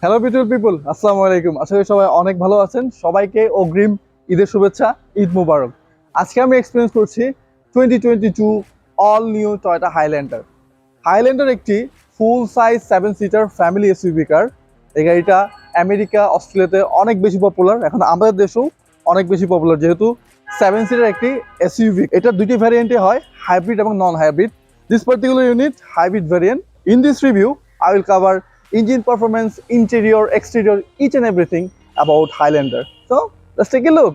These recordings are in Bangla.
হ্যালো বিউটিফুল পিপল, আসসালামু আলাইকুম। আশা করি সবাই অনেক ভালো আছেন। সবাইকে অগ্রিম ঈদের শুভেচ্ছা, ঈদ মুবারক। আজকে আমি এক্সপিরিয়েন্স করছি 2022 all new Toyota Highlander. Highlander একটি full size 7 seater family SUV car. এই গাড়িটা আমেরিকা, অস্ট্রেলিয়াতে অনেক বেশি পপুলার, এখন আমাদের দেশেও অনেক বেশি পপুলার, যেহেতু 7 সিটার একটি এসইউভি। এটা দুটি ভ্যারিয়েন্টে হয়, হাইব্রিড এবং non hybrid. This particular unit hybrid variant. In this review I will cover engine performance, interior, exterior, each and everything about Highlander. So let's take a look.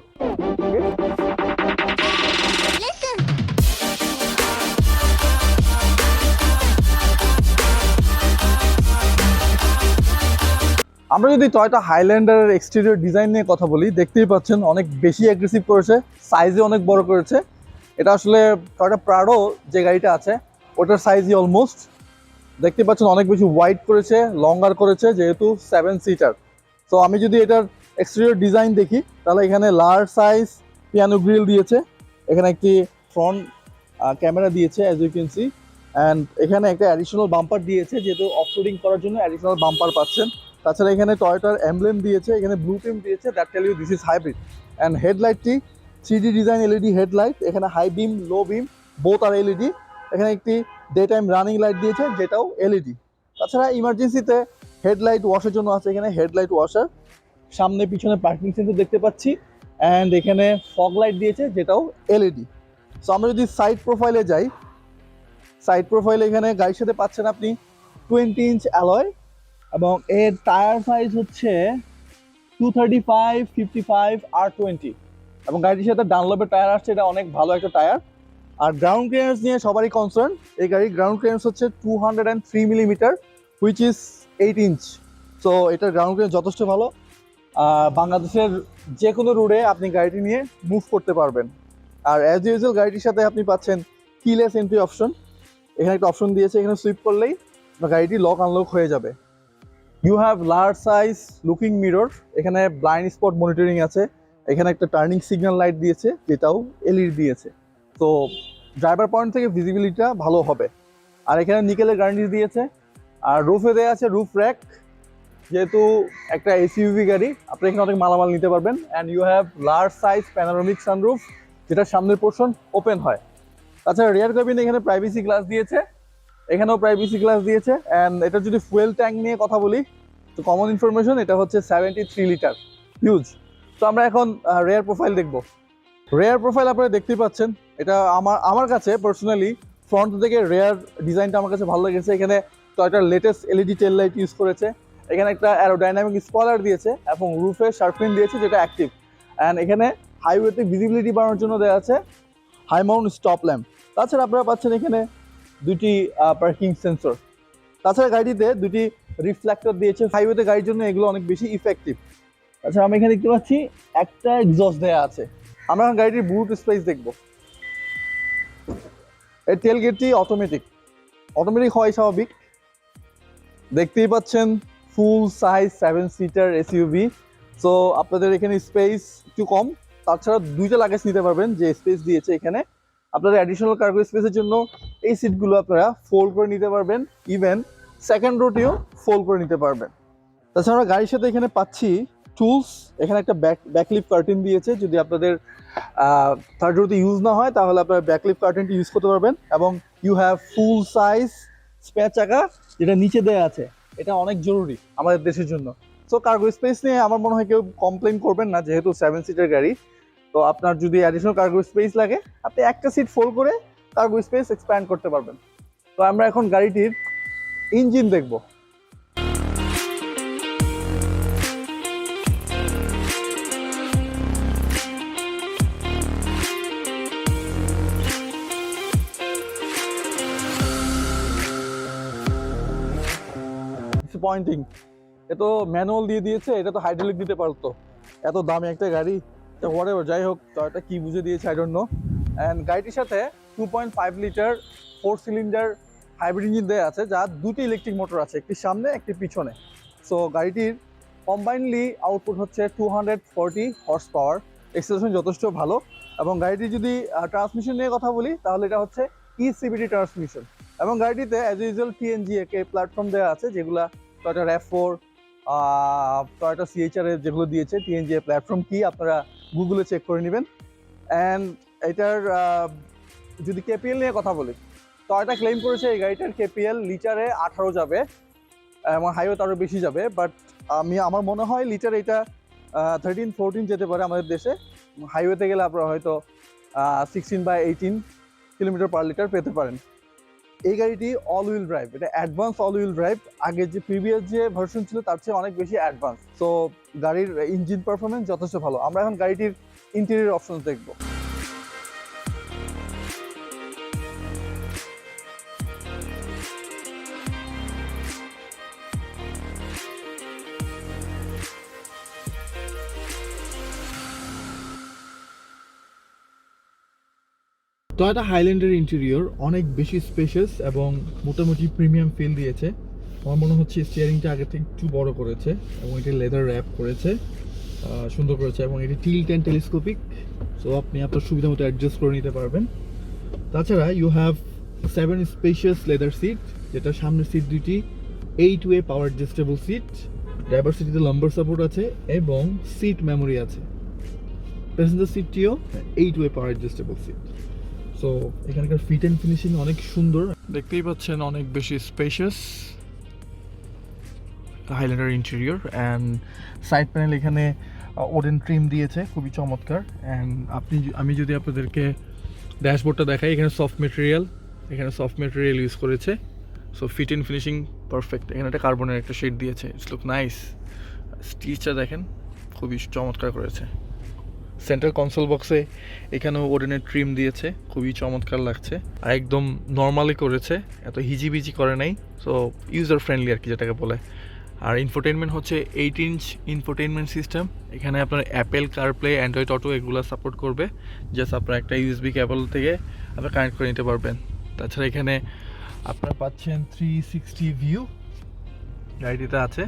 আমরা যদি টয়োটা হাইল্যান্ডারের এক্সটেরিয়র ডিজাইন নিয়ে কথা বলি, দেখতেই পাচ্ছেন অনেক বেশি অ্যাগ্রেসিভ করেছে, সাইজে অনেক বড় করেছে। এটা আসলে টয়োটা প্রাডো যে গাড়িটা আছে ওটার সাইজই অলমোস্ট। দেখতে পাচ্ছেন অনেক বেশি ওয়াইড করেছে, লঙ্গার করেছে, যেহেতু 7 সিটার। তো আমি যদি এটার এক্সটেরিয়র ডিজাইন দেখি, তাহলে এখানে লার্জ সাইজ পিয়ানো গ্রিল দিয়েছে, এখানে একটি ফ্রন্ট ক্যামেরা দিয়েছে as you can see, and এখানে একটা অ্যাডিশনাল বাম্পার দিয়েছে, যেহেতু অফরোডিং করার জন্য অ্যাডিশনাল বাম্পার পাচ্ছেন। তাছাড়া এখানে টয়োটার এমব্লেম দিয়েছে, এখানে ব্লু প্রিন্ট দিয়েছে, that tell you this is hybrid. And হেডলাইটটি 3D ডিজাইন এলইডি হেডলাইট, এখানে high beam, low beam both are LED. এখানে একটি ডে টাইম রানিং লাইট দিয়েছে, যেটাও এলইডি। তাছাড়া ইমার্জেন্সিতে হেডলাইট ওয়াশের জন্য আছে এখানে হেডলাইট ওয়াশার। সামনে পিছনে পার্কিং সেন্টার দেখতে পাচ্ছি, অ্যান্ড এখানে ফগ লাইট দিয়েছে, যেটাও এলইডি। সো আমরা যদি সাইড প্রোফাইলে যাই, সাইড প্রোফাইলে এখানে গাড়ির সাথে পাচ্ছেন আপনি 20 ইঞ্চ অ্যালয়, এবং এর টায়ার সাইজ হচ্ছে 235, 55 R20, এবং গাড়িটির সাথে ডানলপের টায়ার আসছে, এটা অনেক ভালো একটা টায়ার। আর গ্রাউন্ড ক্লিয়ারেন্স নিয়ে সবারই কনসার্ন। এই গাড়ির গ্রাউন্ড ক্লিয়ারেন্স হচ্ছে 203 millimetre, which is 8 inch. So এটার গ্রাউন্ড ক্লিয়ারেন্স যথেষ্ট ভালো। বাংলাদেশের যে কোনো রোডে আপনি গাড়িটি নিয়ে মুভ করতে পারবেন। আর অ্যাজ ইউজুয়াল গাড়িটির সাথে আপনি পাচ্ছেন কিলেস এন্ট্রি অপশন। এখানে একটা অপশন দিয়েছে, এখানে সুইপ করলেই গাড়িটি লক আনলক হয়ে যাবে। You have large size looking mirror, এখানে ব্লাইন্ড স্পট মনিটরিং আছে, এখানে একটা টার্নিং সিগন্যাল লাইট দিয়েছে, যেটাও এলইডি দিয়েছে। তো ড্রাইভার পয়েন্ট থেকে ভিজিবিলিটিটা ভালো হবে। আর এখানে নিকেলের গ্যারান্টি দিয়েছে। আর রুফে দেওয়া আছে রুফ র্যাক, যেহেতু একটা এসইউভি গাড়ি, আপনি এখানে অনেক মালামাল নিতে পারবেন। And you have large size panoramic sunroof, যেটা সামনের পোর্শন ওপেন হয়। তাছাড়া রিয়ার ক্যাবিনে এখানে প্রাইভেসি গ্লাস দিয়েছে, এখানেও প্রাইভেসি গ্লাস দিয়েছে। অ্যান্ড এটা যদি ফুয়েল ট্যাঙ্ক নিয়ে কথা বলি, তো কমন ইনফরমেশন, এটা হচ্ছে 73 লিটার, হিউজ। তো আমরা এখন রেয়ার প্রোফাইল দেখব। রেয়ার প্রোফাইল আপনারা দেখতেই পাচ্ছেন, এটা আমার কাছে পার্সোনালি ফ্রন্ট থেকে রেয়ার ডিজাইনটা আমার কাছে ভালো লেগেছে। এখানে টয়োটার latest LED tail light use করেছে, এখানে একটা অ্যারোডাইনামিক স্পয়লার দিয়েছে, এবং রুফে শার্পনিং দিয়েছে, যেটা অ্যাক্টিভ। অ্যান্ড এখানে হাইওয়েতে ভিজিবিলিটি বাড়ানোর জন্য দেওয়া আছে হাই মাউন্ট স্টপ ল্যাম্প। তাছাড়া আপনারা পাচ্ছেন এখানে দুটি পার্কিং সেন্সর। তাছাড়া গাড়িটিতে দুটি রিফ্লেক্টর দিয়েছে, হাইওয়েতে গাড়ির জন্য এগুলো অনেক বেশি ইফেক্টিভ। আচ্ছা, আমি এখানে দেখতে পাচ্ছি একটা এক্সস্ট দেওয়া আছে। আমরা গাড়িটির বুট স্পেস দেখব। এর টেল গেটটি অটোমেটিক হয় স্বাভাবিক। দেখতেই পাচ্ছেন ফুল সাইজ 7 সিটার এসইউভি। সো আপনাদের এখানে স্পেস একটু কম, তাছাড়া দুইটা লাগেজ নিতে পারবেন, যে স্পেস দিয়েছে এখানে। আপনাদের অ্যাডিশনাল কার্গো স্পেসের জন্য এই সিটগুলো আপনারা ফোল্ড করে নিতে পারবেন, ইভেন সেকেন্ড রোটিও ফোল্ড করে নিতে পারবেন। তাছাড়া গাড়ির সাথে এখানে পাচ্ছি টুলস, এখানে একটা ব্যাকলিপ কার্টেন দিয়েছে, যদি আপনাদের থার্ড রোতে ইউজ না হয় তাহলে আপনারা ব্যাকলিপ কার্টেনটি ইউজ করতে পারবেন। এবং you have full size spare চাকা, যেটা নিচে দেওয়া আছে, এটা অনেক জরুরি আমাদের দেশের জন্য। সো কার্গো স্পেস নিয়ে আমার মনে হয় কেউ কমপ্লেন করবেন না, যেহেতু 7 সিটার গাড়ি। তো আপনার যদি অ্যাডিশনাল কার্গো স্পেস লাগে, আপনি একটা সিট ফোল্ড করে কার্গো স্পেস এক্সপ্যান্ড করতে পারবেন। তো আমরা এখন গাড়িটির ইঞ্জিন দেখব। ডিসঅ্যাপয়েন্টিং, এ তো ম্যানুয়াল দিয়ে দিয়েছে, এটা তো হাইড্রোলিক দিতে পারতো। এত দামি একটা গাড়ি, হোয়াটএভার, যাই হোক, এটা কি বুঝে দিয়েছে আই ডোন্ট নো। অ্যান্ড গাড়িটির সাথে 2.5 লিটার 4 সিলিন্ডার হাইব্রিড ইঞ্জিন দেওয়া আছে, যার দুটি ইলেকট্রিক মোটর আছে, একটি সামনে একটি পিছনে। সো গাড়িটির কম্বাইনলি আউটপুট হচ্ছে 240 হর্স পাওয়ার, এক্সেলেশন যথেষ্ট ভালো। এবং গাড়িটির যদি ট্রান্সমিশন নিয়ে কথা বলি, তাহলে এটা হচ্ছে ইসিবিটি ট্রান্সমিশন। এবং গাড়িটিতে অ্যাজ ইউজুয়াল টিএনজি প্ল্যাটফর্ম দেওয়া আছে, যেগুলা টয়োটা RAV4, টয়োটা সিএইচআর এর যেগুলো দিয়েছে টিএনজি প্ল্যাটফর্ম কি আপনারা গুগলে চেক করে নেবেন। অ্যান্ড এটার যদি কেপিএল নিয়ে কথা বলি, টয়োটা ক্লেম করেছে এই গাড়িটার কেপিএল লিটারে 18 যাবে এবং হাইওয়েতে আরও বেশি যাবে, বাট আমার মনে হয় লিটার এটা 13-14 যেতে পারে আমাদের দেশে। হাইওয়েতে গেলে আপনারা হয়তো 16/18 কিলোমিটার পার লিটার পেতে পারেন। এই গাড়িটি অল হুইল ড্রাইভ, এটা অ্যাডভান্স অল হুইল ড্রাইভ। আগে যে প্রিভিয়াস যে ভার্সন ছিল তার চেয়ে অনেক বেশি অ্যাডভান্স। তো গাড়ির ইঞ্জিন পারফরমেন্স যথেষ্ট ভালো। আমরা এখন গাড়িটির ইন্টেরিয়র অপশন দেখবো। টয়োটা হাইল্যান্ডার ইন্টেরিয়র অনেক বেশি স্পেশাস এবং মোটামুটি প্রিমিয়াম ফিল দিয়েছে। আমার মনে হচ্ছে স্টিয়ারিংটা আগে থেকে একটু বড় করেছে এবং এটি লেদার র্যাপ করেছে, সুন্দর করেছে, এবং এটি টিল্ট অ্যান্ড টেলিস্কোপিক, সো আপনি আপনার সুবিধা মতো অ্যাডজাস্ট করে নিতে পারবেন। তাছাড়া you have 7 spacious leather seat, যেটা সামনের সিট দুটি 8-ওয়ে পাওয়ার অ্যাডজাস্টেবল সিট, ড্রাইভার সিটিতে লাম্বার সাপোর্ট আছে এবং সিট মেমোরি আছে। প্যাসেঞ্জার সিটটিও 8-ওয়ে পাওয়ার অ্যাডজাস্টেবল সিট। সো এখানকার ফিট অ্যান্ড ফিনিশিং অনেক সুন্দর, দেখতেই পাচ্ছেন অনেক বেশি spacious Highlander interior. And side panel এখানে ওডেন ট্রিম দিয়েছে, খুবই চমৎকার। অ্যান্ড আমি যদি আপনাদেরকে ড্যাশবোর্ডটা দেখাই, এখানে সফট মেটেরিয়াল ইউজ করেছে, so fit and finishing perfect. এখানে একটা কার্বনের একটা শেড দিয়েছে, ইটস লুক নাইস। স্টিচটা দেখেন খুবই চমৎকার করেছে। সেন্টার কনসোল বক্সে এখানেও ওডেনের ট্রিম দিয়েছে, খুবই চমৎকার লাগছে। আর একদম নর্মালি করেছে, এত হিজিবিজি করে নাই, সো ইউজার ফ্রেন্ডলি আর কি যেটাকে বলে। আর ইনফোটেনমেন্ট হচ্ছে 8 ইঞ্চ ইনফোটেনমেন্ট সিস্টেম। এখানে আপনার অ্যাপেল কারপ্লে, অ্যান্ড্রয়েড অটো এগুলো সাপোর্ট করবে। জাস্ট আপনার একটা ইউএসবি কেবল থেকে আপনার কানেক্ট করে নিতে পারবেন। তাছাড়া এখানে আপনারা পাচ্ছেন 360 ভিউ গাড়িটিতে আছে।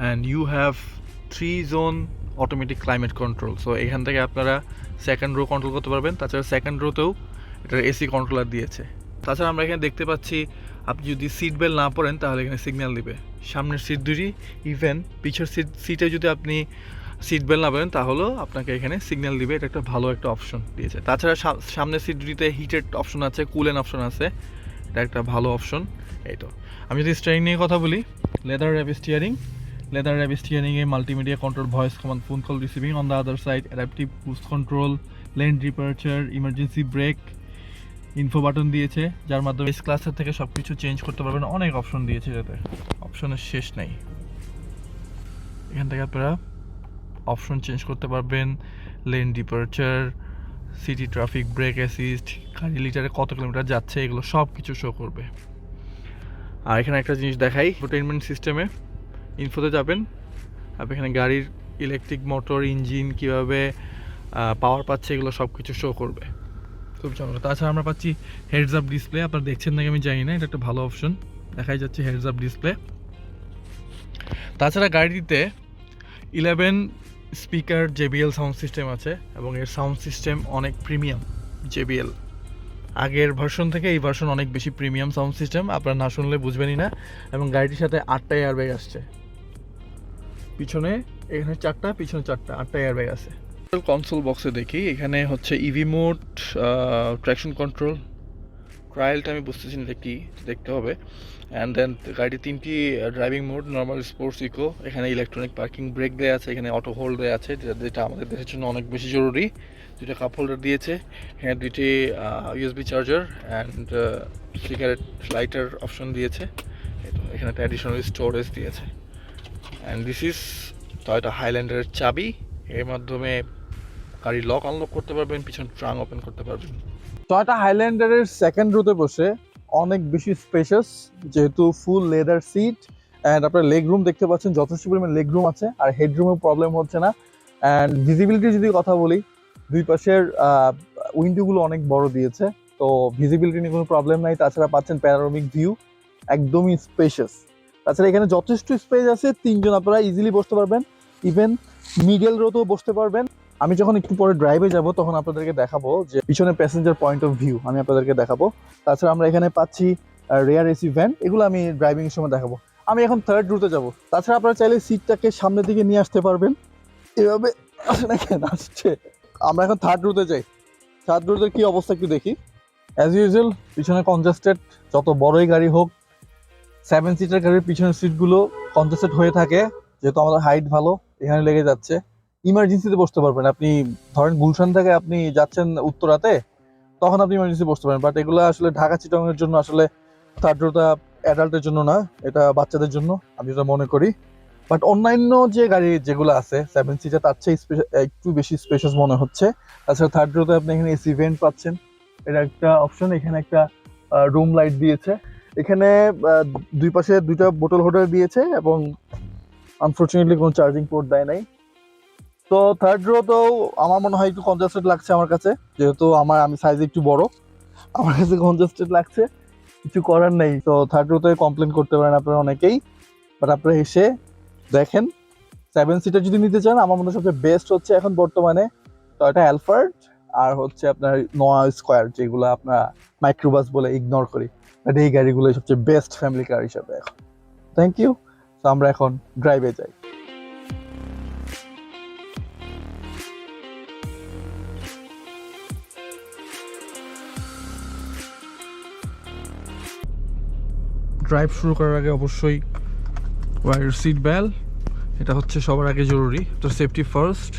And you have 3 zone automatic climate control, so এখান থেকে আপনারা সেকেন্ড রো কন্ট্রোল করতে পারবেন। তাছাড়া সেকেন্ড রোতেও এটার এসি কন্ট্রোলার দিয়েছে। তাছাড়া আমরা এখানে দেখতে পাচ্ছি আপনি যদি সিট বেল্ট না পরেন তাহলে এখানে সিগন্যাল দিবে। সামনের সিট দুটি, ইভেন পিছের সিটে যদি আপনি সিট বেল্ট না পরেন তাহলেও আপনাকে এখানে সিগন্যাল দিবে। এটা একটা ভালো একটা অপশন দিয়েছে। তাছাড়া সামনের সিট দুটিতে হিটেড অপশন আছে, কুলেন অপশন আছে, এটা একটা ভালো অপশন। এই তো আমি যদি স্টিয়ারিং নিয়ে কথা বলি, লেদার র্যাপ স্টিয়ারিংয়ে multimedia control, voice command, phone call receiving on the other side, adaptive cruise control, lane departure, emergency brake, info button দিয়েছে যার মাধ্যমে এস ক্লাসের থেকে সব কিছু চেঞ্জ করতে পারবেন। অনেক অপশন দিয়েছে, যাতে অপশনের শেষ নেই। এখান থেকে আপনারা অপশন চেঞ্জ করতে পারবেন, lane departure, city traffic, brake assist, গাড়ি লিটারে কত কিলোমিটার যাচ্ছে, এগুলো সব কিছু শো করবে। আর এখানে একটা জিনিস দেখাই, এন্টারটেইনমেন্ট সিস্টেমে ইনফোতে যাবেন, আপনি এখানে গাড়ির ইলেকট্রিক মোটর, ইঞ্জিন কীভাবে পাওয়ার পাচ্ছে এগুলো সব কিছু শো করবে, খুব চমৎকার। তাছাড়া আমরা পাচ্ছি হেডস আপ ডিসপ্লে, আপনারা দেখছেন নাকি আমি জানি না, এটা একটা ভালো অপশন, দেখাই যাচ্ছে হেডস আপ ডিসপ্লে। তাছাড়া গাড়িটিতে 11 স্পিকার JBL সাউন্ড সিস্টেম আছে এবং এর সাউন্ড সিস্টেম অনেক প্রিমিয়াম। JBL আগের ভার্সন থেকে এই ভার্সন অনেক বেশি প্রিমিয়াম সাউন্ড সিস্টেম, আপনারা না শুনলে বুঝবেনই না। এবং গাড়িটির সাথে 8টা এয়ারব্যাগ আসছে, পিছনে এখানে 4টা, পিছনে 4টা, 8টা এয়ারব্যাগ আছে। কনসোল বক্সে দেখি এখানে হচ্ছে ইভি মোড, ট্র্যাকশন কন্ট্রোল, ট্রায়ালটা আমি বুঝতেছি না কি, দেখতে হবে। অ্যান্ড দেন গাড়িটি 3টি driving mode, normal, sports, eco. এখানে ইলেকট্রনিক পার্কিং ব্রেক দেওয়া আছে, এখানে অটো হোল্ড দেওয়া আছে, যেটা আমাদের দেশের জন্য অনেক বেশি জরুরি। 2টা কাপ হোল্ডার দিয়েছে, এখানে 2টি USB charger and cigarette lighter option দিয়েছে। এখানে একটা অ্যাডিশনাল স্টোরেজ দিয়েছে। অ্যান্ড দিস ইজ টয়োটা হাইল্যান্ডারের চাবি, এর মাধ্যমে গাড়ি লক আনলক করতে পারবেন, পিছন ট্রাঙ্ক ওপেন করতে পারবেন। টয়োটা হাইল্যান্ডারের সেকেন্ড রোতে বসে অনেক বেশি স্পেশাস, যেহেতু ফুল লেদার সিট। অ্যান্ড আপনার লেগ রুম দেখতে পাচ্ছেন, যথেষ্ট পরিমাণ লেগ রুম আছে, আর হেডরুমের প্রবলেম হচ্ছে না। অ্যান্ড ভিজিবিলিটি যদি কথা বলি, দুই পাশের উইন্ডোগুলো অনেক বড় দিয়েছে, তো ভিজিবিলিটি নিয়ে কোনো প্রবলেম নাই। তাছাড়া পাচ্ছেন প্যানোরামিক ভিউ, একদমই স্পেশাস। তাছাড়া এখানে যথেষ্ট স্পেস আছে, 3 জন আপনারা ইজিলি বসতে পারবেন, ইভেন মিডল রোতেও বসতে পারবেন। আমি যখন একটু পরে ড্রাইভে যাব তখন আপনাদেরকে দেখাবো যে পিছনে প্যাসেঞ্জার পয়েন্ট অফ ভিউ আমি আপনাদেরকে দেখাবো। তাছাড়া আমরা এখানে পাচ্ছি রেয়ার এসি ভ্যান, এগুলো আমি ড্রাইভিং এর সময় দেখাবো। আমি এখন থার্ড রুতে যাব। তাছাড়া আপনারা চাইলে সিটটাকে সামনের দিকে নিয়ে আসতে পারবেন, এভাবে আসে না কেন আসছে। আমরা এখন থার্ড রুতে যাই। থার্ড রুটের কি অবস্থা একটু দেখি। অ্যাজ ইউজুয়াল পিছনে কনজাস্টেড, যত বড়ই গাড়ি হোক 7 সিটার গাড়ির পিছনের সিটগুলো কনজাস্টেড হয়ে থাকে, যেহেতু আমাদের হাইট ভালো এখানে লেগে যাচ্ছে। ইমার্জেন্সিতে বসতে পারবেন আপনি, ধরেন গুলশান থেকে আপনি যাচ্ছেন উত্তরাতে, তখন আপনি ইমার্জেন্সি বসতে পারেন। বাট এগুলো আসলে ঢাকা চিটাগংয়ের জন্য আসলে থার্ড রোটা অ্যাডাল্টের জন্য না, এটা বাচ্চাদের জন্য আমি যেটা মনে করি। বাট অন্যান্য যে গাড়ি যেগুলো আছে 7 সিটার তার চেয়ে একটু বেশি স্পেশাস মনে হচ্ছে। তাছাড়া থার্ড রোতে আপনি এখানে এসি ভেন্ট পাচ্ছেন, এটা একটা অপশন। এখানে একটা রুম লাইট দিয়েছে, এখানে দুই পাশে দুইটা বোতল হোল্ডার দিয়েছে এবং আনফরচুনেটলি কোনো চার্জিং পোর্ট দেয় নাই। তো থার্ড রো তো আমার মনে হয় একটু কনজাস্টেড লাগছে আমার কাছে, যেহেতু আমি সাইজে একটু বড়, আমার কাছে কনজাস্টেড লাগছে, কিছু করার নেই। তো থার্ড রোতে কমপ্লেন করতে পারেন আপনারা অনেকেই, বাট আপনারা এসে দেখেন। 7 সিটার যদি নিতে চান আমার মনে হয় সবচেয়ে বেস্ট হচ্ছে এখন বর্তমানে টয়োটা অ্যালফার্ড আর হচ্ছে আপনার নোয়া স্কোয়ার, যেগুলো আপনারা মাইক্রোবাস বলে ইগনোর করি, বাট এই গাড়িগুলো সবচেয়ে বেস্ট ফ্যামিলি কার হিসাবে এখন। Thank you. তো আমরা এখন ড্রাইভে যাই। ড্রাইভ শুরু করার আগে অবশ্যই ওয়্যার সিট বেল্ট, এটা হচ্ছে সবার আগে জরুরি, তো সেফটি ফার্স্ট।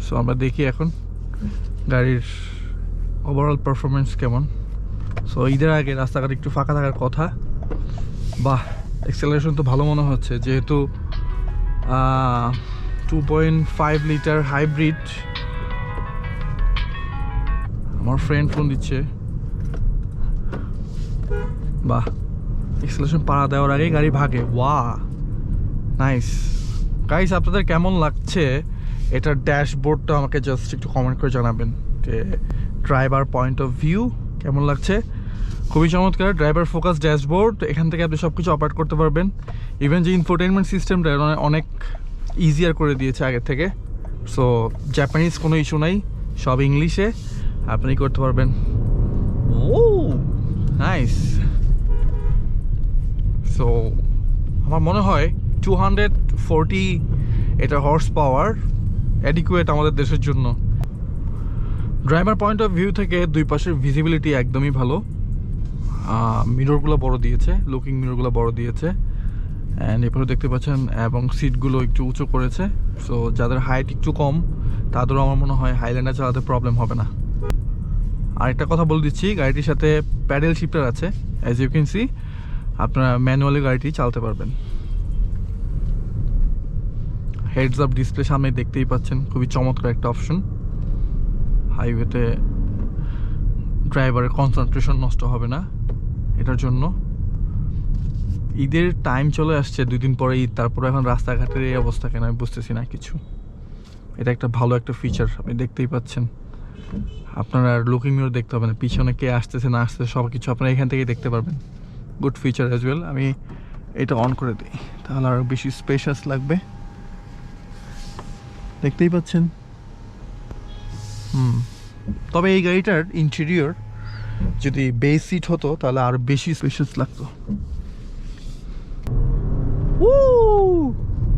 সো আমরা দেখি এখন গাড়ির ওভারঅল পারফরমেন্স কেমন। সো ঈদের আগে রাস্তাঘাট একটু ফাঁকা থাকার কথা। বাহ, অ্যাক্সেলারেশন তো ভালো মনে হচ্ছে, যেহেতু 2.5 লিটার হাইব্রিড। আমার ফ্রেন্ড ফোন দিচ্ছে। বাহ, এক্সেলারেশন পাড়া দেওয়ার আগে গাড়ি ভাগে। ওয়া, নাইস। গাইস, আপনাদের কেমন লাগছে এটার ড্যাশবোর্ডটা আমাকে জাস্ট একটু কমেন্ট করে জানাবেন যে ড্রাইভার পয়েন্ট অফ ভিউ কেমন লাগছে। খুবই চমৎকার ড্রাইভার ফোকাস ড্যাশবোর্ড, এখান থেকে আপনি সব কিছু অপারেট করতে পারবেন। ইভেন যে ইনফোটেনমেন্ট সিস্টেমটা অনেক ইজিয়ার করে দিয়েছে আগের থেকে। সো জাপানিজ কোনো ইস্যু নাই, সব ইংলিশে আপনি করতে পারবেন। ও নাইস। সো আমার মনে হয় 240 এটা হর্স পাওয়ার অ্যাডিকুয়েট আমাদের দেশের জন্য। ড্রাইভার পয়েন্ট অফ ভিউ থেকে দুই পাশের ভিজিবিলিটি একদমই ভালো। মিররগুলো বড় দিয়েছে, লুকিং মিররগুলো বড় দিয়েছে, অ্যান্ড এরপরে দেখতে পাচ্ছেন, এবং সিটগুলো একটু উঁচু করেছে। সো যাদের হাইট একটু কম তাদেরও আমার মনে হয় হাইল্যান্ডার চালাতে প্রবলেম হবে না। আরেকটা কথা বলে দিচ্ছি, গাড়িটির সাথে প্যাডেল শিফটার আছে। অ্যাজ ইউ ক্যান সি আপনারা ম্যানুয়ালি গাড়িটি চালাতে পারবেন। হেডস আপ ডিসপ্লে সামনে দেখতেই পাচ্ছেন, খুবই চমৎকার একটা অপশন। হাইওয়েতে ড্রাইভারের কনসেন্ট্রেশন নষ্ট হবে না এটার জন্য। ঈদের টাইম চলে আসছে, 2 দিন পরে ঈদ, তারপরে এখন রাস্তাঘাটের এই অবস্থা কেন আমি বুঝতেছি না কিছু। এটা একটা ভালো একটা ফিচার, আপনি দেখতেই পাচ্ছেন। আপনার আর লুকিং মিরর দেখতে হবে না, পিছনে কে আসতেছে না আসতেছে সব কিছু আপনারা এখান থেকেই দেখতে পারবেন। Good feature as well. আমি এটা অন করে দিই, তাহলে আরও বেশি স্পেশাস লাগবে। দেখতেই পাচ্ছেন। তবে এই গাড়িটার ইন্টেরিয়র যদি বেস সিট হতো তাহলে আরো বেশি স্পেশাস লাগতো।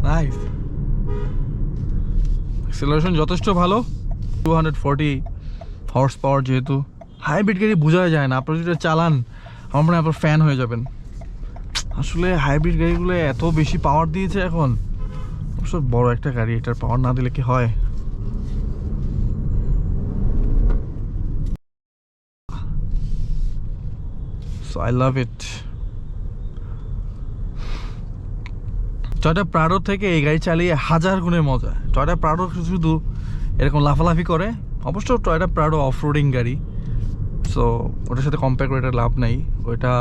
নাইস, অ্যাক্সেলারেশন যথেষ্ট ভালো। 240 হর্স পাওয়ার, যেহেতু হাইব্রিড গাড়ি বোঝা যায় না, আপনারা যদি চালান আমার মনে হয় আপনার ফ্যান হয়ে যাবেন। আসলে হাইব্রিড গাড়িগুলো এত বেশি পাওয়ার দিয়েছে এখন। অবশ্য বড় একটা গাড়ি, এটার পাওয়ার না দিলে কি হয়। So I love it. Toyota Prado থেকে এই গাড়ি চালিয়ে 1000 গুণে মজা। টয়োটা প্রাডো শুধু এরকম লাফালাফি করে, অবশ্য টয়োটা প্রাডো অফরোডিং গাড়ি, সো ওটার সাথে কম্পেয়ার করে এটা লাভ নেই। ওইটা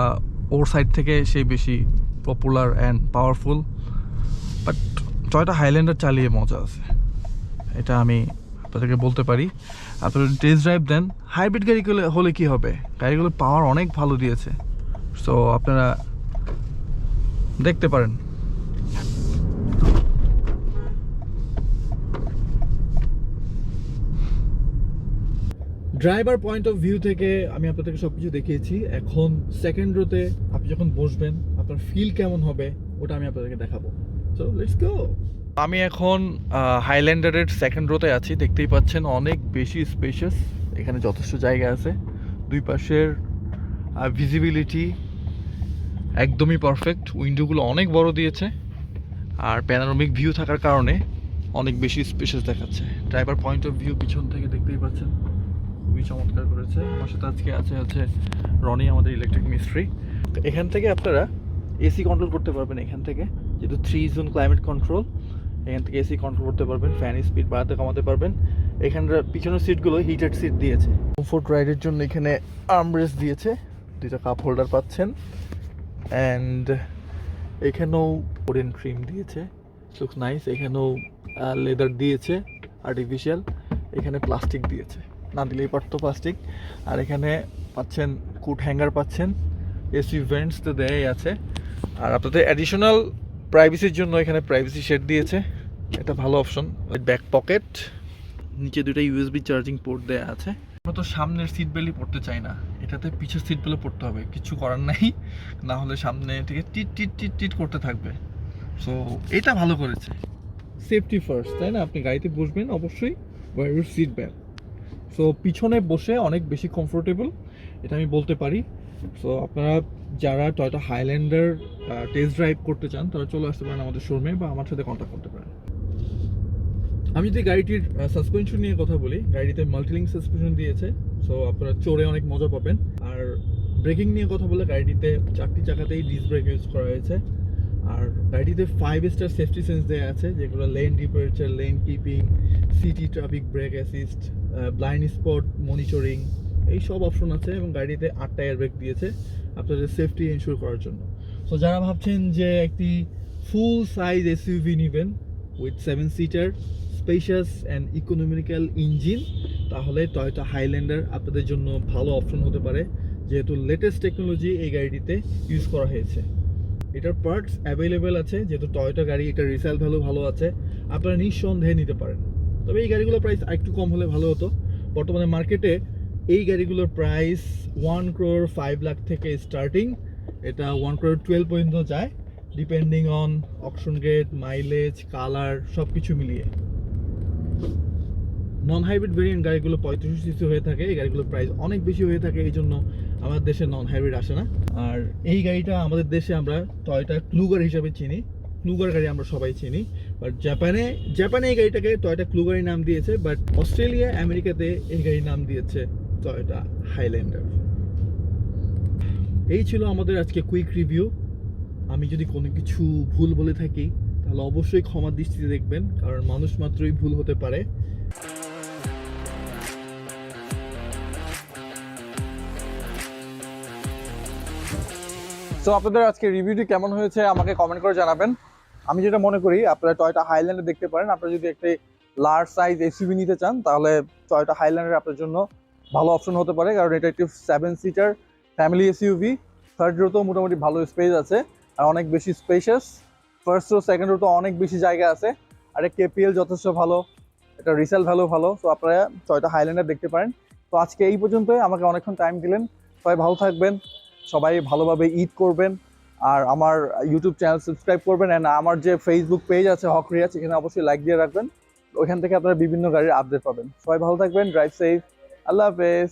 ওর সাইড থেকে সেই বেশি popular and powerful. But Toyota Highlander চালিয়ে মজা আছে, এটা আমি আপনাদেরকে বলতে পারি। আপনারা টেস্ট ড্রাইভ দেন। হাইব্রিড গাড়িগুলো হলে কি হবে, গাড়িগুলোর পাওয়ার অনেক ভালো দিয়েছে, সো আপনারা দেখতে পারেন। ড্রাইভার পয়েন্ট অফ ভিউ থেকে আমি আপনাদেরকে সব কিছু দেখিয়েছি। এখন সেকেন্ড রোতে আপনি যখন বসবেন আপনার ফিল কেমন হবে ওটা আমি আপনাদেরকে দেখাবো। So let's go. আমি এখন হাইল্যান্ডারের সেকেন্ড রোতে আছি। দেখতেই পাচ্ছেন অনেক বেশি স্পেশাস, এখানে যথেষ্ট জায়গা আছে। দুই পাশের ভিজিবিলিটি একদমই পারফেক্ট, উইন্ডোগুলো অনেক বড় দিয়েছে আর প্যানোরামিক ভিউ থাকার কারণে অনেক বেশি স্পেশাস দেখাচ্ছে। ড্রাইভার পয়েন্ট অফ ভিউ পিছন থেকে দেখতেই পাচ্ছেন খুবই চমৎকার করেছে। আমার সাথে আজকে আছে রনি, আমাদের ইলেকট্রিক মিস্ত্রি। এখান থেকে আপনারা এসি কন্ট্রোল করতে পারবেন। এখান থেকে যেহেতু 3 জোন ক্লাইমেট কন্ট্রোল, এখান থেকে এসি কন্ট্রোল করতে পারবেন, ফ্যান স্পিড বাড়াতে কমাতে পারবেন। এখানকার পিছনের সিটগুলো হিটেড সিট দিয়েছে। কমফোর্ট রাইডের জন্য এখানে আর্মরেস্ট দিয়েছে, 2টা কাপ হোল্ডার পাচ্ছেন। অ্যান্ড এখানেও ওডেন ট্রিম দিয়েছে, লুকস নাইস। এখানেও লেদার দিয়েছে আর্টিফিশিয়াল, এখানে প্লাস্টিক দিয়েছে, না দিলেই পারতো প্লাস্টিক। আর এখানে পাচ্ছেন কুট হ্যাঙ্গার পাচ্ছেন, এসি ভেন্টস তো দেয়াই আছে। আর আপনাদের অ্যাডিশনাল প্রাইভেসির জন্য এখানে প্রাইভেসি শেড দিয়েছে, এটা ভালো অপশন। ব্যাক পকেট, নিচে 2টা ইউএসবি চার্জিং পোর্ট দেওয়া আছে। আমরা তো সামনের সিট বেল্টই পড়তে চাই না, এটাতে পিছের সিট বেল্ট পড়তে হবে, কিছু করার নাই, না হলে সামনে থেকে টিট টিট টিট টিট করতে থাকবে। সো এটা ভালো করেছে, সেফটি ফার্স্ট, তাই না? আপনি গাড়িতে বসবেন অবশ্যই wear your seat belt. So পিছনে বসে অনেক বেশি কমফোর্টেবল, এটা আমি বলতে পারি। সো আপনারা যারা টয়োটা হাইল্যান্ডার টেস্ট ড্রাইভ করতে চান তারা চলে আসতে পারেন আমাদের শোরুমে বা আমার সাথে কন্ট্যাক্ট করতে পারেন। আমি যদি গাড়িটির সাসপেনশন নিয়ে কথা বলি, গাড়িতে মাল্টিলিঙ্ক সাসপেনশন দিয়েছে, সো আপনারা চড়ে অনেক মজা পাবেন। আর ব্রেকিং নিয়ে কথা বলে, গাড়িটিতে 4টি চাকাতেই ডিস্ক ব্রেক ইউজ করা হয়েছে। আর গাড়িটিতে 5 স্টার সেফটি সেন্স দেওয়া আছে, যেগুলো lane departure, lane keeping, city traffic brake assist, blind spot monitoring, এই সব অপশন আছে। এবং গাড়িতে 8টা এয়ার ব্রেক দিয়েছে আপনাদের সেফটি এনশিওর করার জন্য। সো যারা ভাবছেন যে একটি ফুল সাইজ এসইউভি নেবেন with 7 seater spacious and economical engine, তাহলে টয়োটা হাইল্যান্ডার আপনাদের জন্য ভালো অপশন হতে পারে, যেহেতু লেটেস্ট টেকনোলজি এই গাড়িটিতে ইউজ করা হয়েছে। এটার পার্টস অ্যাভেলেবেল আছে, যেহেতু টয়োটা গাড়ি, এটার রিসেল ভ্যালু ভালো আছে, আপনারা নিঃসন্দেহে নিতে পারেন। তবে এই গাড়িগুলোর প্রাইস একটু কম হলে ভালো হতো। বর্তমানে মার্কেটে এই গাড়িগুলোর প্রাইস 1,05,00,000 থেকে স্টার্টিং, এটা 1,12,00,000 পর্যন্ত যায়, depending on auction gate, mileage, colour সব কিছু মিলিয়ে। নন হাইব্রিড ভেরিয়েন্ট গাড়িগুলো 35 সিসি হয়ে থাকে, এই গাড়িগুলোর প্রাইস অনেক বেশি হয়ে থাকে, এই জন্য আমাদের দেশে নন হাইব্রিড আসে না। আর এই গাড়িটা আমাদের দেশে আমরা টয়োটা ক্লুগার হিসাবে চিনি, ক্লুগার গাড়ি আমরা সবাই চিনি। বাট জাপানে এই গাড়িটাকে টয়োটা ক্লুগারই নাম দিয়েছে, বাট অস্ট্রেলিয়া, আমেরিকাতে এই গাড়ির নাম দিয়েছে টয়োটা হাইল্যান্ডার। এই ছিল আমাদের আজকে কুইক রিভিউ। আমি যদি কোনো কিছু ভুল বলে থাকি তাহলে অবশ্যই ক্ষমার দৃষ্টিতে দেখবেন, কারণ মানুষ মাত্রই ভুল হতে পারে। সো আপনাদের আজকে রিভিউটি কেমন হয়েছে আমাকে কমেন্ট করে জানাবেন। আমি যেটা মনে করি, আপনারা টয়োটা হাইল্যান্ডার দেখতে পারেন। আপনারা যদি একটি লার্জ সাইজ এসইউভি নিতে চান তাহলে টয়োটা হাইল্যান্ডার আপনার জন্য ভালো অপশন হতে পারে, কারণ এটা একটি 7 সিটার ফ্যামিলি এসইউভি। থার্ড রোতেও মোটামুটি ভালো স্পেস আছে আর অনেক বেশি স্পেশাস। ফার্স্ট রো, সেকেন্ড রোতে অনেক বেশি জায়গা আছে। আর কেপিএল যথেষ্ট ভালো, এটা রিসেল ভ্যালু ভালো। সো আপনারা টয়োটা হাইল্যান্ডার দেখতে পারেন। তো আজকে এই পর্যন্তই, আমাকে অনেকক্ষণ টাইম দিলেন। সবাই ভালো থাকবেন, সবাই ভালোভাবে ঈদ করবেন। আর আমার ইউটিউব চ্যানেল সাবস্ক্রাইব করবেন, অ্যান্ড আমার যে ফেসবুক পেজ আছে হক রিয়াজ, এখানে অবশ্যই লাইক দিয়ে রাখবেন। ওইখান থেকে আপনারা বিভিন্ন গাড়ির আপডেট পাবেন। সবাই ভালো থাকবেন, ড্রাইভ সেফ, আল্লাহ হাফেজ।